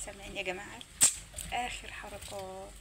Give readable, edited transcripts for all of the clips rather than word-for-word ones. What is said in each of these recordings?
سامعين يا جماعة؟ آخر حركات.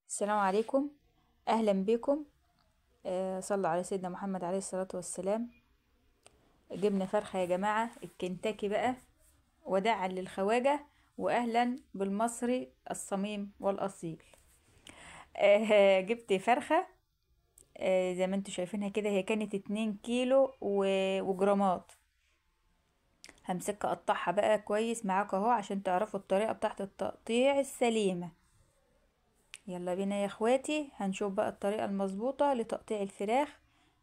السلام عليكم، أهلا بكم. صلوا على سيدنا محمد عليه الصلاة والسلام. جبنا فرخة يا جماعة الكنتاكي بقى، وداعا للخواجة وأهلا بالمصري الصميم والأصيل. جبت فرخة. زي ما انتوا شايفينها كده، هي كانت 2 كيلو وجرامات. همسكها اقطعها بقى كويس معاك اهو عشان تعرفوا الطريقة بتاعت التقطيع السليمة. يلا بينا يا اخواتي، هنشوف بقى الطريقة المظبوطة لتقطيع الفراخ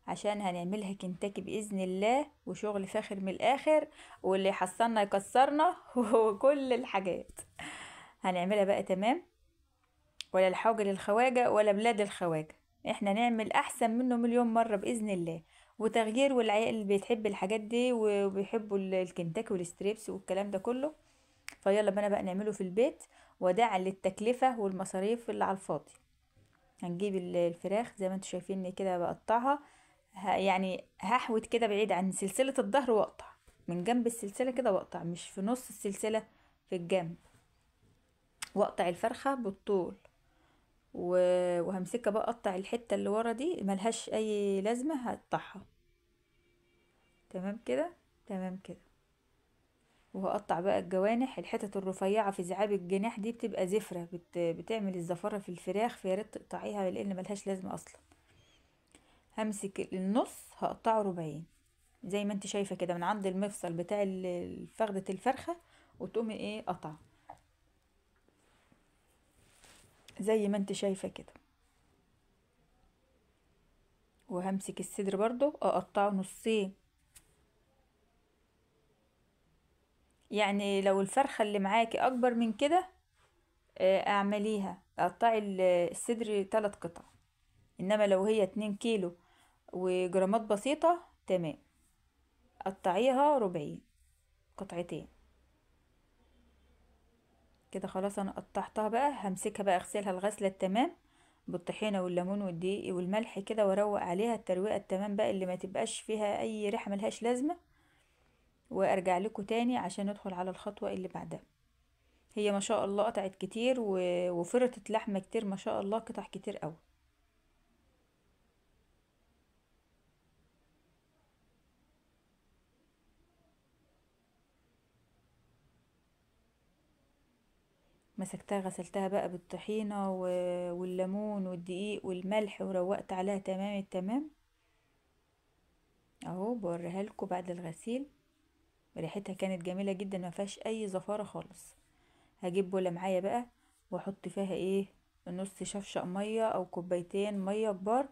عشان هنعملها كنتاكي بإذن الله، وشغل فاخر من الآخر، واللي يحصلنا يكسرنا وكل الحاجات هنعملها بقى تمام. ولا الحوجة للخواجة ولا بلاد الخواجة، احنا نعمل احسن منه مليون مرة بإذن الله. وتغيير، والعيال اللي بتحب الحاجات دي وبيحبوا الكنتاكي والستريبس والكلام ده كله، فيلا بنا بقى نعمله في البيت وداعا للتكلفة والمصاريف اللي على الفاضي. هنجيب الفراخ زي ما انتوا شايفيني كده بقطعها، يعني هحوت كده بعيد عن سلسلة الظهر واقطع من جنب السلسلة كده، واقطع مش في نص السلسلة، في الجنب، واقطع الفرخة بالطول. وهمسكها بقى اقطع الحتة اللي ورا دي ملهاش اي لازمة، هقطعها تمام كده، تمام كده. وهقطع بقى الجوانح، الحتت الرفيعة في زعاب الجناح دي بتبقى زفرة، بتعمل الزفرة في الفراخ، فياريت تقطعيها لان ملهاش لازمة اصلا. همسك النص هقطعه ربعين زي ما انت شايفة كده، من عند المفصل بتاع فخدة الفرخة، وتقومي ايه قطع زي ما انت شايفة كده. وهمسك الصدر برضو اقطعه نصين، يعني لو الفرخة اللي معاكي اكبر من كده اعمليها قطعي الصدر 3 قطع. انما لو هي 2 كيلو وجرامات بسيطة تمام، قطعيها ربعين، قطعتين كده. خلاص انا قطعتها بقى، همسكها بقى اغسلها الغسلة التمام بالطحينة والليمون والدقيق والملح كده، واروق عليها الترويقة التمام بقى اللي ما تبقاش فيها اي ريحة ملهاش لازمة. وارجع لكم تاني عشان ندخل على الخطوة اللي بعدها. هي ما شاء الله قطعت كتير وفرطت لحمة كتير، ما شاء الله قطع كتير قوي. مسكتها غسلتها بقى بالطحينة والليمون والدقيق والملح، وروقت عليها تمام التمام اهو. بوريها لكم بعد الغسيل، ريحتها كانت جميلة جدا، ما فيهاش اي زفارة خالص. هجيب بولة معايا بقى واحط فيها ايه، نص شفشق مية او كوبايتين مية كبار.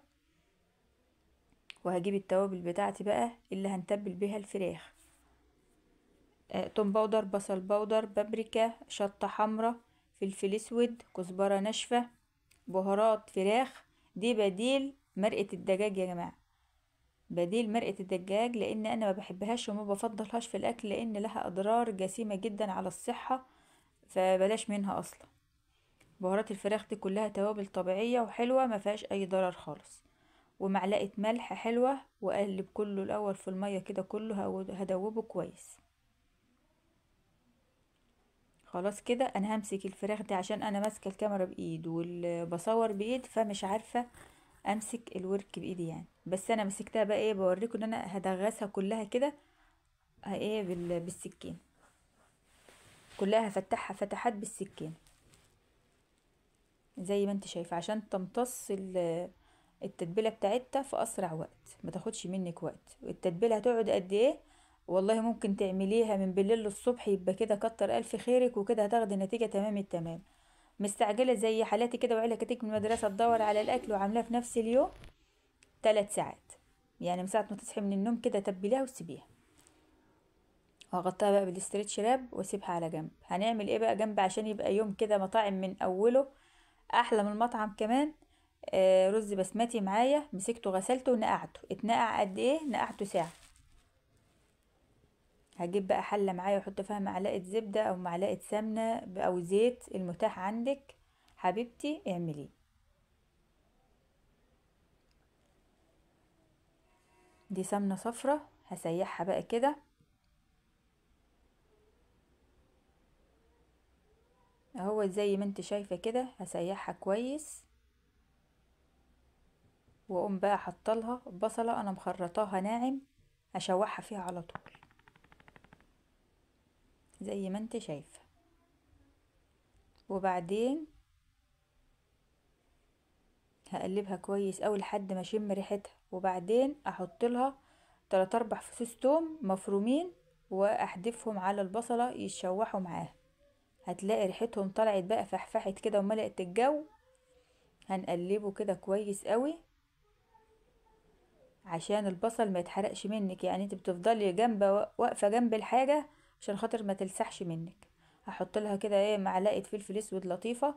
وهجيب التوابل بتاعتي بقى اللي هنتبل بيها الفراخ. توم باودر، بصل باودر، بابريكا، شطة حمرا، فلفل اسود، كزبرة ناشفة، بهارات فراخ. دي بديل مرقة الدجاج يا جماعة، بديل مرقة الدجاج، لان انا ما بحبهاش وما بفضلهاش في الاكل، لان لها اضرار جسيمة جدا على الصحة، فبلاش منها اصلا. بهارات الفراخ دي كلها توابل طبيعية وحلوة، ما فيهاش اي ضرر خالص. ومعلقة ملح حلوة، واقلب كله الاول في المية كده، كله هدوبه كويس. خلاص كده انا همسك الفراخ دي عشان انا ماسكه الكاميرا بايد والبصور بايد، فمش عارفه امسك الورك بايدي يعني، بس انا مسكتها بقى ايه، بوريكم ان انا هدغسها كلها كده ايه بالسكين، كلها هفتحها فتحات بالسكين زي ما انت شايفه، عشان تمتص التتبيله بتاعتها في اسرع وقت، ما تاخدش منك وقت. التتبيله هتقعد قد ايه؟ والله ممكن تعمليها من بالليل للصبح، يبقى كده كتر الف خيرك، وكده هتاخدي نتيجه تمام التمام. مستعجله زي حالاتي كده، وعيلة كتير من المدرسه تدور على الاكل وعاملاه في نفس اليوم، 3 ساعات يعني من ساعه ما تصحي من النوم كده تبليها وسيبيها. وهغطيها بقى بالاسترتش راب واسيبها على جنب. هنعمل ايه بقى جنب عشان يبقى يوم كده مطاعم من اوله، احلى من المطعم كمان. رز بسمتي معايا، مسكته غسلته ونقعته. اتنقع قد ايه؟ نقعته ساعة. هجيب بقى حلة معايا واحط فيها معلقة زبدة او معلقة سمنة او زيت، المتاح عندك حبيبتي اعمليه. دي سمنة صفرة، هسيحها بقى كده اهو زي ما انت شايفة كده. هسيحها كويس واقوم بقى حطلها بصلة انا مخرطاها ناعم، اشوحها فيها على طول زي ما انت شايفة. وبعدين هقلبها كويس اوي لحد ما اشم ريحتها، وبعدين احط لها 3 4 فصوص توم مفرومين واحدفهم على البصلة يتشوحوا معاها. هتلاقي ريحتهم طلعت بقى فحفحت كده وملأت الجو. هنقلبه كده كويس قوي عشان البصل ما يتحرقش منك، يعني انت بتفضلي واقفة جنب الحاجة عشان خاطر ما تلسحش منك. هحط لها كده ايه معلقة فلفل اسود لطيفة.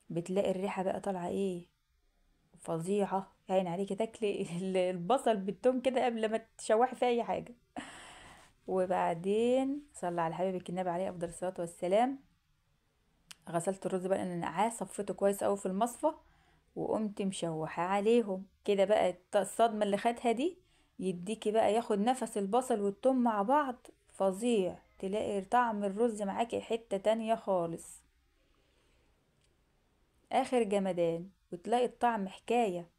بتلاقي الريحة بقى طالعة ايه فظيعة، يعني عليكي تاكلي البصل بالثوم كده قبل ما تشوحي في اي حاجة. وبعدين صلى على حبيبك النبي عليه افضل الصلاة والسلام. غسلت الرز بقى انا نقعاه، صفيته كويس قوي في المصفى وقمت مشوحة عليهم كده بقى. الصدمة اللي خدها دي يديكي بقى ياخد نفس البصل والثوم مع بعض فظيع، تلاقي طعم الرز معاكي حتة تانية خالص، اخر جمدان، وتلاقي الطعم حكاية.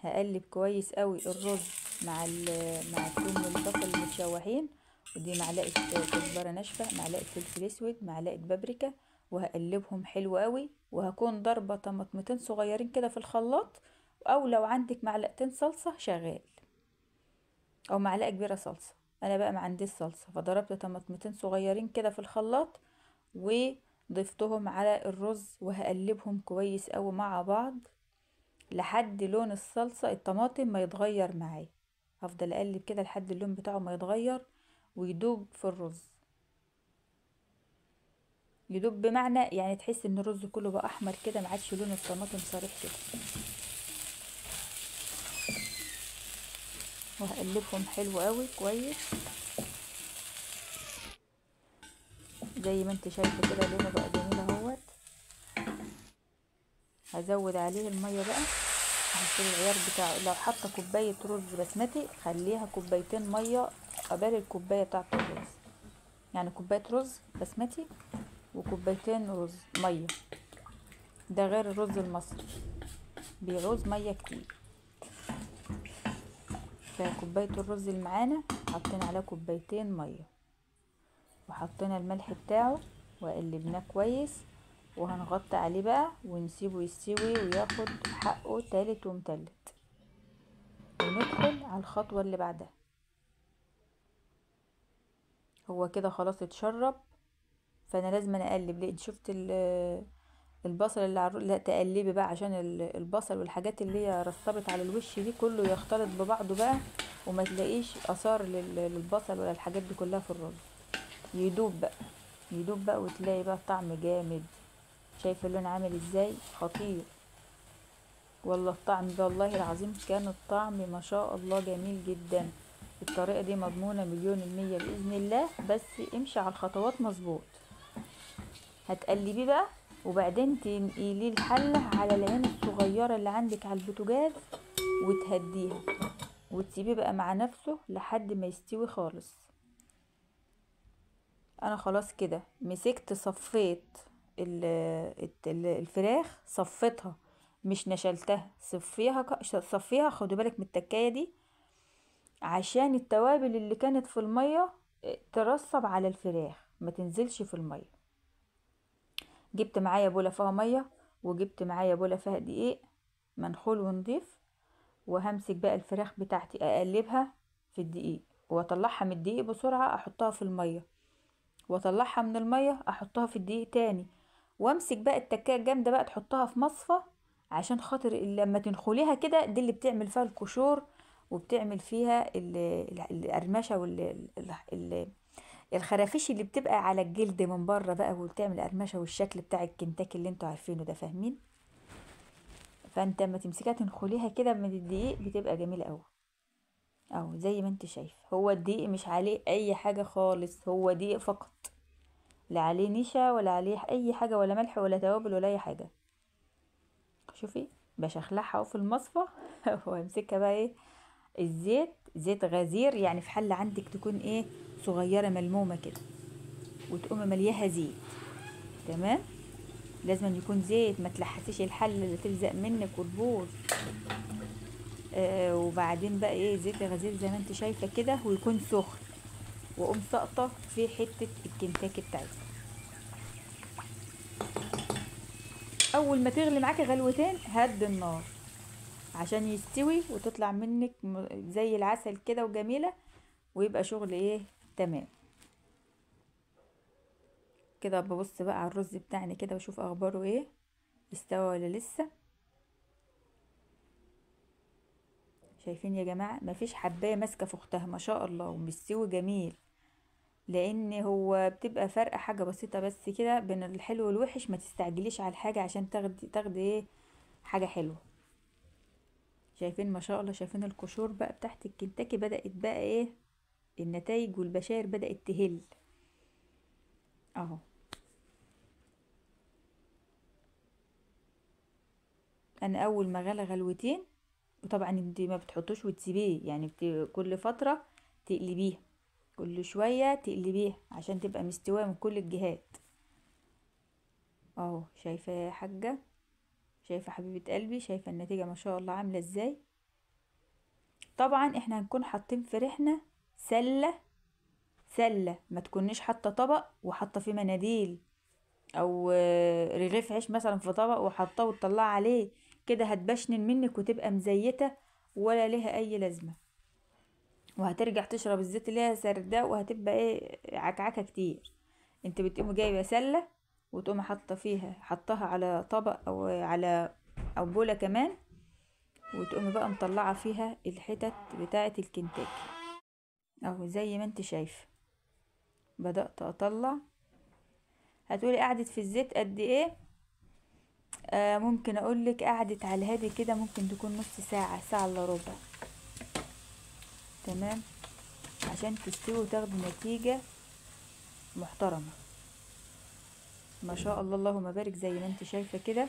هقلب كويس قوي الرز مع الثوم والبصل المتشوحين. ودي معلقة كزبرة ناشفة، معلقة فلفل اسود، معلقة بابريكا، وهقلبهم حلو قوي. وهكون ضربة طماطمتين صغيرين كده في الخلاط، او لو عندك معلقتين صلصة شغال، او معلقة كبيرة صلصة. انا بقى ما عنديش صلصة، فضربت طماطمتين صغيرين كده في الخلاط وضفتهم على الرز، وهقلبهم كويس قوي مع بعض لحد لون الصلصة الطماطم ما يتغير معايا. هفضل اقلب كده لحد اللون بتاعه ما يتغير ويدوب في الرز. يدوب بمعنى يعني تحس ان الرز كله بقى احمر كده، ما عادش لون الطماطم صريح كده. وهقلبهم حلو قوي كويس زي ما انت شايفه كده، لونه بقى جميل اهوت. هزود عليه الميه بقى، هحط العيار بتاعه. لو حاطه كوبايه رز بسمتي خليها كوبايتين ميه قبل الكوبايه بتاعه الرز، يعني كوبايه رز بسمتي وكوبايتين رز ميه. ده غير الرز المصري بيعوز ميه كتير. فكوبايه الرز اللي معانا حطينا عليها كوبايتين ميه، وحطينا الملح بتاعه وقلبناه كويس. وهنغطي عليه بقى ونسيبه يستوي وياخد حقه تالت ومتلت، وندخل على الخطوة اللي بعدها. هو كده خلاص اتشرب، فانا لازم اقلب. ليه؟ شفت البصل اللي على لا تقلبي بقى عشان البصل والحاجات اللي هي رطبت على الوش دي كله يختلط ببعضه بقى، وما تلاقيش اثار للبصل ولا الحاجات دي كلها في الرز. يدوب بقى، يدوب بقى، وتلاقي بقى الطعم جامد. شايفه اللون عامل ازاي خطير. والله الطعم ده والله العظيم كان الطعم ما شاء الله جميل جدا. الطريقة دي مضمونة 100% بإذن الله، بس امشي على الخطوات مظبوط. هتقلبيه بقى وبعدين تنقليه الحلة على العين الصغيرة اللي عندك على البوتاجاز وتهديها، وتسيبيه بقى مع نفسه لحد ما يستوي خالص. انا خلاص كده مسكت صفيت الفراخ، صفيتها مش نشلتها. صفيها، خدوا بالك من التكايه دي عشان التوابل اللي كانت في الميه ترصب على الفراخ ما تنزلش في الميه. جبت معايا بوله فيها ميه، وجبت معايا بوله فيها دقيق منخول ونضيف. وهمسك بقى الفراخ بتاعتي اقلبها في الدقيق، واطلعها من الدقيق بسرعه احطها في الميه، واطلعها من الميه احطها في الدقيق تاني. وامسك بقى التكايه الجامده بقى تحطها في مصفى عشان خاطر لما تنخليها كده دي اللي بتعمل فيها القشور وبتعمل فيها القرمشه الخرافيش اللي بتبقى على الجلد من بره بقى، وبتعمل قرمشه والشكل بتاع الكنتاكي اللي انتوا عارفينه ده، فاهمين؟ فانت اما تمسكها تنخليها كده من الدقيق بتبقى جميله قوي. اهو زي ما انت شايف، هو الدقيق مش عليه اي حاجه خالص، هو دقيق فقط، لا عليه نشا ولا عليه اي حاجه، ولا ملح ولا توابل ولا اي حاجه. شوفي بشخلعها اهو في المصفى وامسكها بقى ايه، الزيت زيت غزير، يعني في حله عندك تكون ايه صغيره ملمومه كده، وتقومي ملياها زيت. تمام، لازم يكون زيت، ما تلحسيش الحله اللي تلزق منك وتبوظ. وبعدين بقى ايه زيت غزير زي ما انت شايفه كده، ويكون سخن، واقوم ساقطه في حته الكنتاكي بتاعتي. اول ما تغلي معاكي غلوتين هد النار عشان يستوي وتطلع منك زي العسل كده وجميله، ويبقى شغل ايه تمام كده. ببص بقى على الرز بتاعنا كده واشوف اخباره ايه، استوى ولا لسه. شايفين يا جماعه مفيش حبايه ماسكه في اختها، ما شاء الله، ومستوي جميل. لان هو بتبقى فرق حاجه بسيطه بس كده بين الحلو والوحش، ما تستعجليش على الحاجه عشان تاخدي ايه حاجه حلوه. شايفين ما شاء الله، شايفين القشور بقى تحت الكنتاكي بدأت بقى ايه، النتائج والبشائر بدأت تهل اهو. انا اول ما غلى غلوتين، وطبعا انت ما بتحطوش وتسيبيه، يعني كل فترة تقلبيها، كل شوية تقلبيها عشان تبقى مستوية من كل الجهات اهو. شايفة يا حاجة، شايفة حبيبة قلبي، شايفة النتيجة ما شاء الله عاملة ازاي. طبعا احنا هنكون حاطين في ريحنا سلة، سلة ما تكونيش حاطة طبق وحاطة فيه مناديل او رغيف عيش مثلا في طبق وحطاه وتطلع عليه كده، هتبشنن منك وتبقى مزيتة ولا ليها اي لازمة، وهترجع تشرب الزيت اللي هي سرداء، وهتبقى ايه عكعكة كتير. انت بتقوم جايبة سلة وتقوم حطها على طبق او على او بولة كمان، وتقومي بقى مطلعة فيها الحتت بتاعة الكنتاكي اهو زي ما انت شايفة. بدأت اطلع. هتقولي قعدت في الزيت قد ايه؟ ممكن اقولك قعدت على الهادي كده ممكن تكون نص ساعة، ساعة الا ربع. تمام، عشان تستوي وتاخد نتيجة محترمة ما شاء الله، اللهم بارك زي ما انت شايفة كده.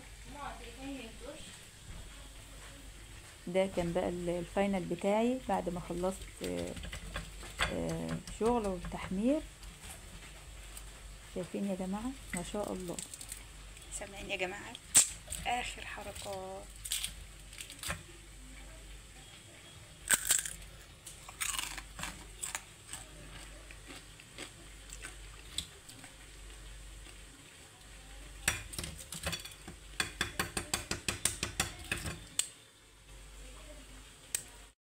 ده كان بقى الفاينل بتاعي بعد ما خلصت شغل وتحمير. شايفين يا جماعة ما شاء الله، سامعين يا جماعة اخر حركات.